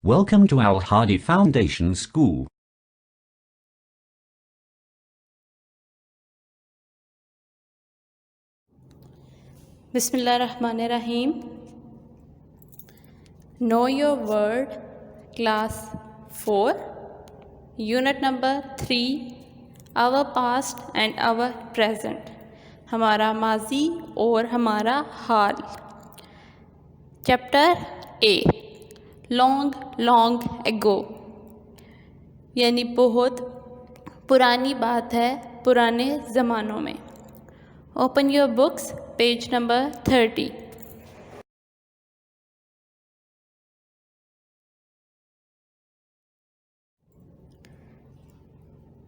Welcome to Al Hadi Foundation School. Bismillah ar-Rahman ar-Rahim. Know Your Word, Class 4, Unit number 3, Our Past and Our Present. ہمارا ماضی اور ہمارا حال. Chapter A, Long ago. یعنی بہت پرانی بات ہے پرانے زمانوں میں. Open your books, page number 30.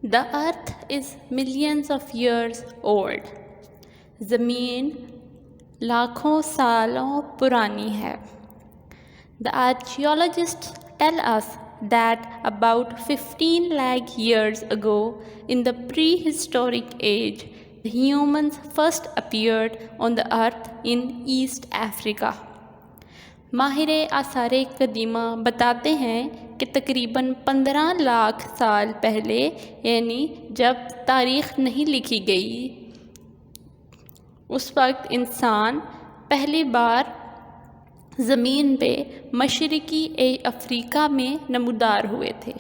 The earth is millions of years old. زمین لاکھوں سالوں پرانی ہے. The archaeologists tell us that about 15 lakh years ago, in the prehistoric age, the humans first appeared on the earth in East Africa. ماہر آثار قدیمہ بتاتے ہیں کہ تقریباً 15 لاکھ سال پہلے، یعنی جب تاریخ نہیں لکھی گئی، اس وقت انسان پہلی بار زمین پہ مشرقی افریقہ میں نمودار ہوئے تھے.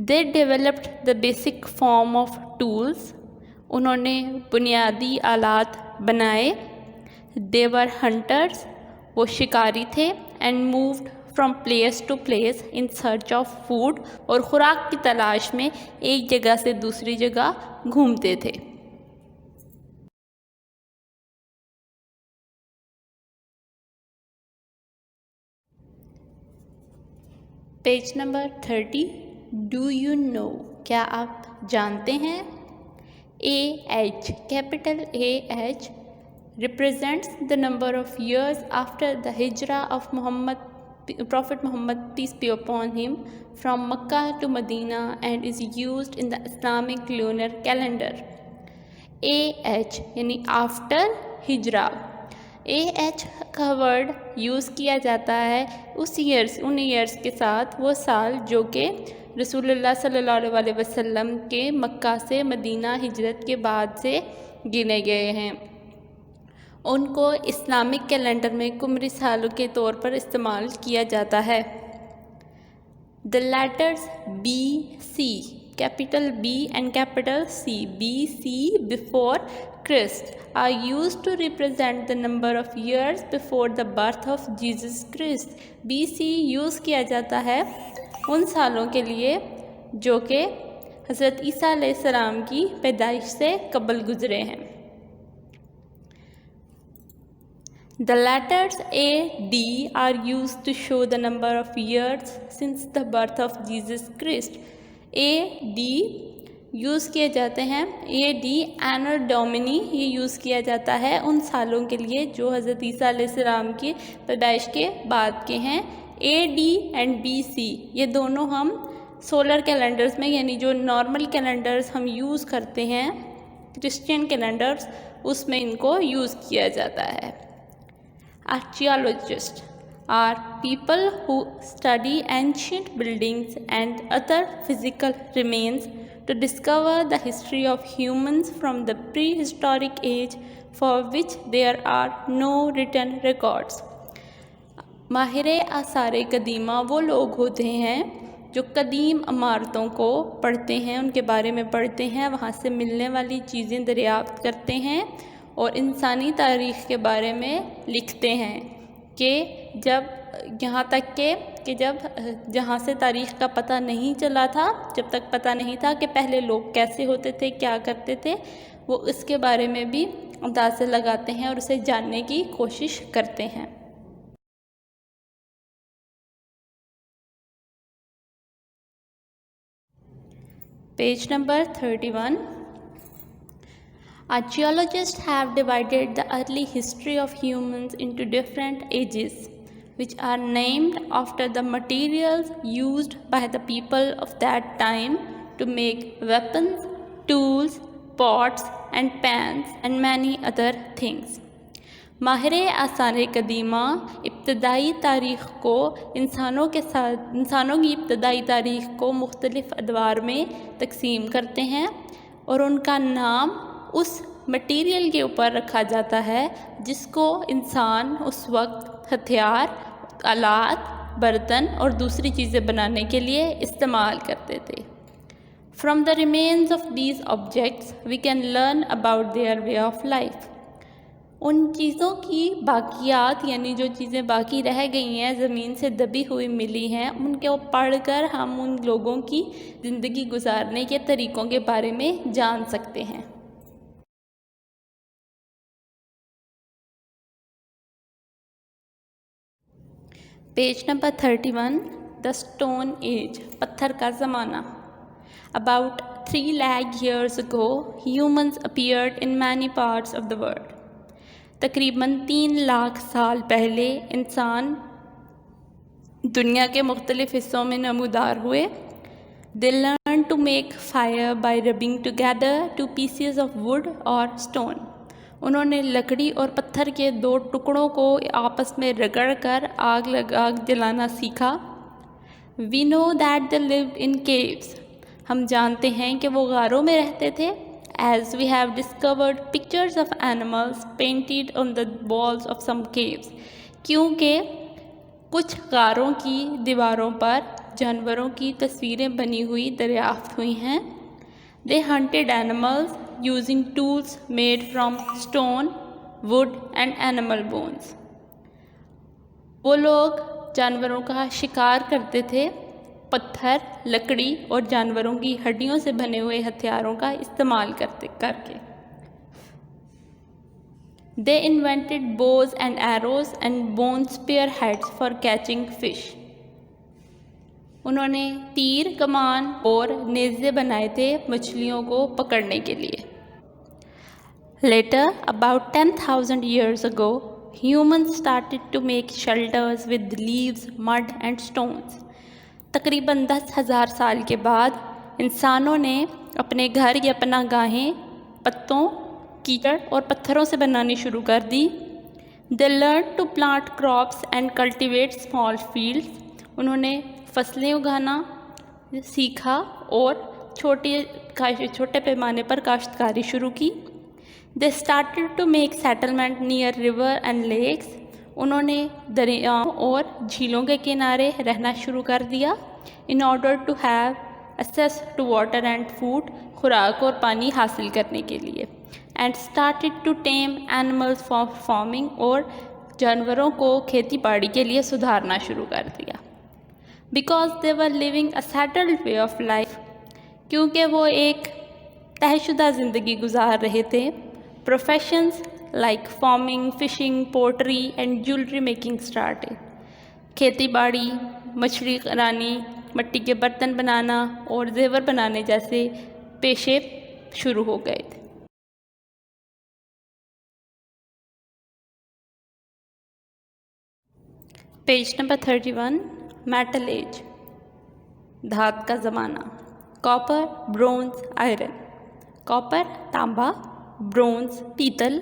They developed the basic form of tools. انہوں نے بنیادی آلات بنائے. They were hunters. وہ شکاری تھے. And moved from place to place in search of food. اور خوراک کی تلاش میں ایک جگہ سے دوسری جگہ گھومتے تھے. Page number 30. Do you know, کیا آپ جانتے ہیں؟ AH, capital AH, represents the number of years after the hijrah of Prophet Muhammad, peace be upon him, from Makkah to Medina, and is used in the Islamic lunar calendar. AH یعنی after hijrah. AH کا word use کیا جاتا ہے in years کے ساتھ، وہ سال جو کہ رسول اللہ صلی اللہ علیہ وسلم کے مکہ سے مدینہ ہجرت کے بعد سے گنے گئے ہیں. ان کو اسلامک کیلنڈر میں قمری سالوں کے طور پر استعمال کیا جاتا ہے. The letters BC, capital B and capital C, BC before Christ, are used to represent the number of years before the birth of Jesus Christ. BC use کیا جاتا ہے ان سالوں کے لیے جو کہ حضرت عیسیٰ علیہ السلام کی پیدائش سے قبل گزرے ہیں. The letters AD are used to show the number of years since the birth of Jesus Christ. AD use کیے جاتے ہیں. AD اینو ڈومینی یہ یوز کیا جاتا ہے ان سالوں کے لیے جو حضرت عیسیٰ علیہ السلام کی پیدائش کے بعد کے ہیں. AD اینڈ BC یہ دونوں ہم سولر کیلنڈرز میں، یعنی جو نارمل کیلنڈرز ہم یوز کرتے ہیں کرسچین کیلنڈرز، اس میں ان کو یوز کیا جاتا ہے. Archaeologists are people who study ancient buildings and other physical remains to discover the history of humans from the prehistoric age for which there are no written records. ماہر آثار قدیمہ وہ لوگ ہوتے ہیں جو قدیم عمارتوں کو پڑھتے ہیں، ان کے بارے میں پڑھتے ہیں، وہاں سے ملنے والی چیزیں دریافت کرتے ہیں اور انسانی تاریخ کے بارے میں لکھتے ہیں کہ جب یہاں تک کہ جب جہاں سے تاریخ کا پتہ نہیں چلا تھا، جب تک پتہ نہیں تھا کہ پہلے لوگ کیسے ہوتے تھے، کیا کرتے تھے، وہ اس کے بارے میں بھی اندازے لگاتے ہیں اور اسے جاننے کی کوشش کرتے ہیں. Page number 31. Archaeologists have divided the early history of humans into different ages, which are named after the materials used by the people of that time to make weapons, tools, pots and pans and many other things. ماہر آثار قدیمہ ابتدائی تاریخ کو انسانوں کی ابتدائی تاریخ کو مختلف ادوار میں تقسیم کرتے ہیں اور ان کا نام اس مٹیریل کے اوپر رکھا جاتا ہے جس کو انسان اس وقت ہتھیار، آلات، برتن اور دوسری چیزیں بنانے کے لیے استعمال کرتے تھے۔ From the remains of these objects, we can learn about their way of life. ان چیزوں کی باقیات یعنی جو چیزیں باقی رہ گئی ہیں زمین سے دبی ہوئی ملی ہیں، ان کو پڑھ کر ہم ان لوگوں کی زندگی گزارنے کے طریقوں کے بارے میں جان سکتے ہیں۔ Page number 31 The Stone Age پتھر کا زمانہ۔ About 3 lakh years ago, humans appeared in many parts of the world. تقریباً 3 لاکھ سال پہلے انسان دنیا کے مختلف حصوں میں نمودار ہوئے۔ They learned to make fire by rubbing together 2 pieces of wood or stone. انہوں نے لکڑی اور پتھر کے 2 ٹکڑوں کو آپس میں رگڑ کر آگ جلانا سیکھا۔ We know that they lived in caves. ہم جانتے ہیں کہ وہ غاروں میں رہتے تھے۔ As we have discovered pictures of animals painted on the walls of some caves. کیونکہ کچھ غاروں کی دیواروں پر جانوروں کی تصویریں بنی ہوئی دریافت ہوئی ہیں۔ They hunted animals using tools made from stone, wood and animal bones. وہ لوگ جانوروں کا شکار کرتے تھے پتھر، لکڑی اور جانوروں کی ہڈیوں سے بنے ہوئے ہتھیاروں کا استعمال کر کے۔ They invented bows and arrows and bone spearheads for catching fish. انہوں نے تیر، کمان اور نیزے بنائے تھے مچھلیوں کو پکڑنے کے لیے۔ Later, about 10,000 years ago, humans started to make shelters with leaves, mud and stones. تقریباً 10,000 سال کے بعد انسانوں نے اپنے گھر یا پناہ گاہیں پتوں، کیچڑ اور پتھروں سے بنانی شروع کر دی۔ They learned to plant crops and cultivate small fields. انہوں نے فصلیں اگانا سیکھا اور چھوٹے پیمانے پر کاشتکاری شروع کی۔ They started to make settlement near river and lakes. انہوں نے دریاؤں اور جھیلوں کے کنارے رہنا شروع کر دیا in order to have access to water and food. خوراک اور پانی حاصل کرنے کے لیے and started to tame animals for farming. اور جانوروں کو کھیتی باڑی کے لیے سدھارنا شروع کر دیا because they were living a settled way of life. کیونکہ وہ ایک طے شدہ زندگی گزار رہے تھے۔ Professions like farming, fishing, pottery and jewelry making started. کھیتی باڑی، مچھلی رانی، مٹی کے برتن بنانا اور زیور بنانے جیسے پیشے شروع ہو گئے تھے۔ پیج نمبر 31 میٹل ایج دھات کا زمانہ۔ Copper, bronze, iron. کاپر تانبا، برونز پیتل،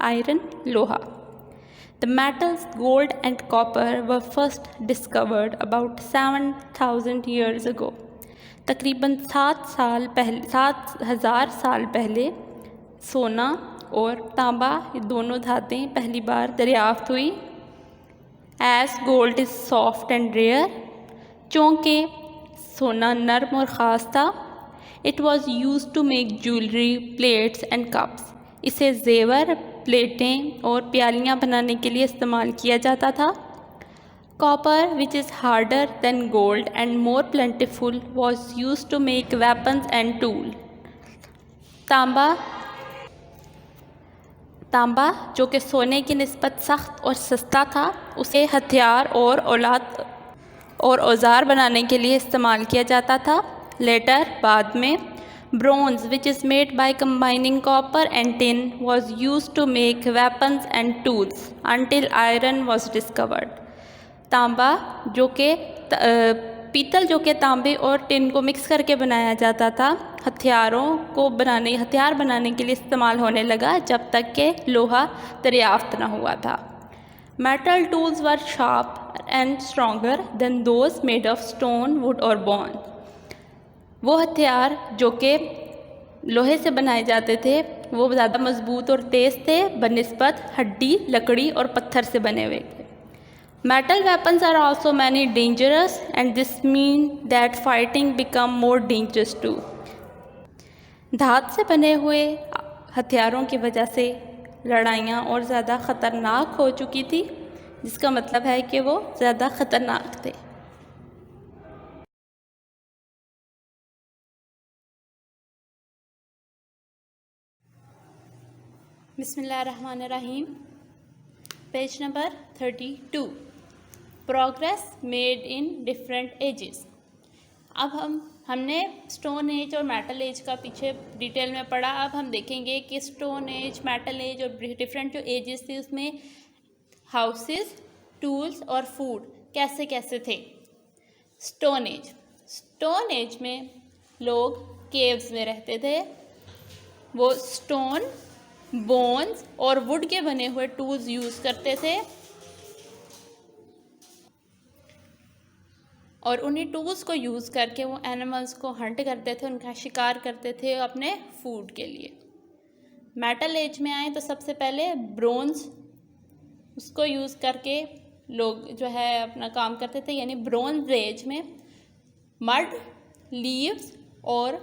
آئرن لوہا۔ The metals gold and copper were first discovered about 7,000 years ago. تقریباً 7,000 سال پہلے سونا اور تانبا یہ دونوں دھاتیں پہلی بار دریافت ہوئی۔ As gold is soft and rare. چونکہ سونا نرم اور خاص تھا۔ It was used to make jewelry, plates and cups. اسے زیور، پلیٹیں اور پیالیاں بنانے کے لیے استعمال کیا جاتا تھا۔ Copper, which is harder than gold and more plentiful, was used to make weapons and tools. تانبا جو کہ سونے کی نسبت سخت اور سستا تھا، اسے ہتھیار اور اوزار بنانے کے لیے استعمال کیا جاتا تھا۔ Later بعد میں bronze, which is made by combining copper and tin, was used to make weapons and tools until iron was discovered. تانبا جو کہ پیتل جو کہ تانبے اور ٹن کو مکس کر کے بنایا جاتا تھا ہتھیار بنانے کے لیے استعمال ہونے لگا جب تک کہ لوہا دریافت نہ ہوا تھا. Metal tools were sharp and stronger than those made of stone wood اور بون. وہ ہتھیار جو کہ لوہے سے بنائے جاتے تھے وہ زیادہ مضبوط اور تیز تھے بنسبت ہڈی، لکڑی اور پتھر سے بنے ہوئے تھے. Metal weapons are also many dangerous and this means that fighting become more dangerous too. دھات سے بنے ہوئے ہتھیاروں کی وجہ سے لڑائیاں اور زیادہ خطرناک ہو چکی تھی، جس کا مطلب ہے کہ وہ زیادہ خطرناک تھے. بسم اللہ الرحمن الرحیم. Page number 32. Progress made in different ages. اب ہم نے اسٹون ایج اور میٹل ایج کا پیچھے ڈیٹیل میں پڑھا. اب ہم دیکھیں گے کہ اسٹون ایج، میٹل ایج اور ڈفرینٹ جو ایجز تھے اس میں ہاؤسز، ٹولز اور فوڈ کیسے کیسے تھے. اسٹون ایج میں لوگ کیوز میں رہتے تھے. وہ اسٹون، بونز اور ووڈ کے بنے ہوئے ٹولز یوز کرتے تھے اور انہیں ٹولز کو یوز کر کے وہ اینیملز کو ہنٹ کرتے تھے، ان کا شکار کرتے تھے اپنے فوڈ کے لیے. میٹل ایج میں آئیں تو سب سے پہلے برونز، اس کو یوز کر کے لوگ جو ہے اپنا کام کرتے تھے. یعنی برونز ایج میں مڈ، لیوز اور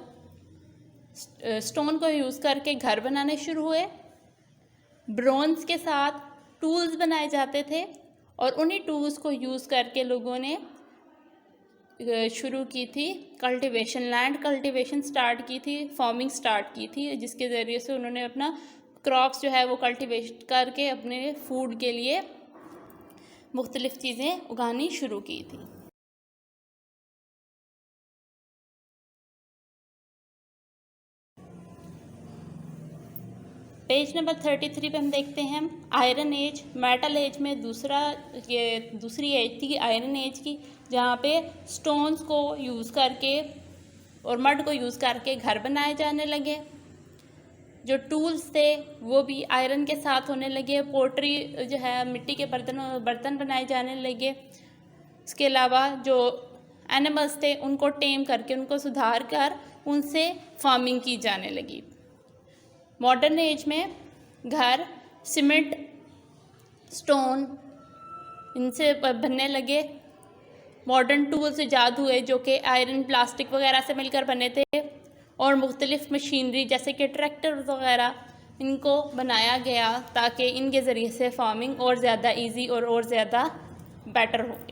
اسٹون کو یوز کر کے گھر بنانے شروع ہوئے. برونز کے ساتھ ٹولز بنائے جاتے تھے اور انہی ٹولز کو یوز کر کے لوگوں نے شروع کی تھی کلٹیویشن، لینڈ کلٹیویشن سٹارٹ کی تھی، فارمنگ سٹارٹ کی تھی، جس کے ذریعے سے انہوں نے اپنا کراپس جو ہے وہ کلٹیویٹ کر کے اپنے فوڈ کے لیے مختلف چیزیں اگانی شروع کی تھی. پیج نمبر 33 پہ ہم دیکھتے ہیں آئرن ایج. میٹل ایج میں دوسری ایج تھی آئرن ایج کی، جہاں پہ سٹونز کو یوز کر کے اور مڈ کو یوز کر کے گھر بنائے جانے لگے. جو ٹولز تھے وہ بھی آئرن کے ساتھ ہونے لگے. پوٹری جو ہے مٹی کے برتن بنائے جانے لگے. اس کے علاوہ جو اینیملز تھے ان کو ٹیم کر کے، ان کو سدھار کر ان سے فارمنگ کی جانے لگی. ماڈرن ایج میں گھر سیمنٹ، سٹون ان سے بننے لگے. ماڈرن ٹولز ایجاد ہوئے جو کہ آئرن، پلاسٹک وغیرہ سے مل کر بنے تھے اور مختلف مشینری جیسے کہ ٹریکٹر وغیرہ ان کو بنایا گیا تاکہ ان کے ذریعے سے فارمنگ اور زیادہ ایزی اور زیادہ بیٹر ہو گئی.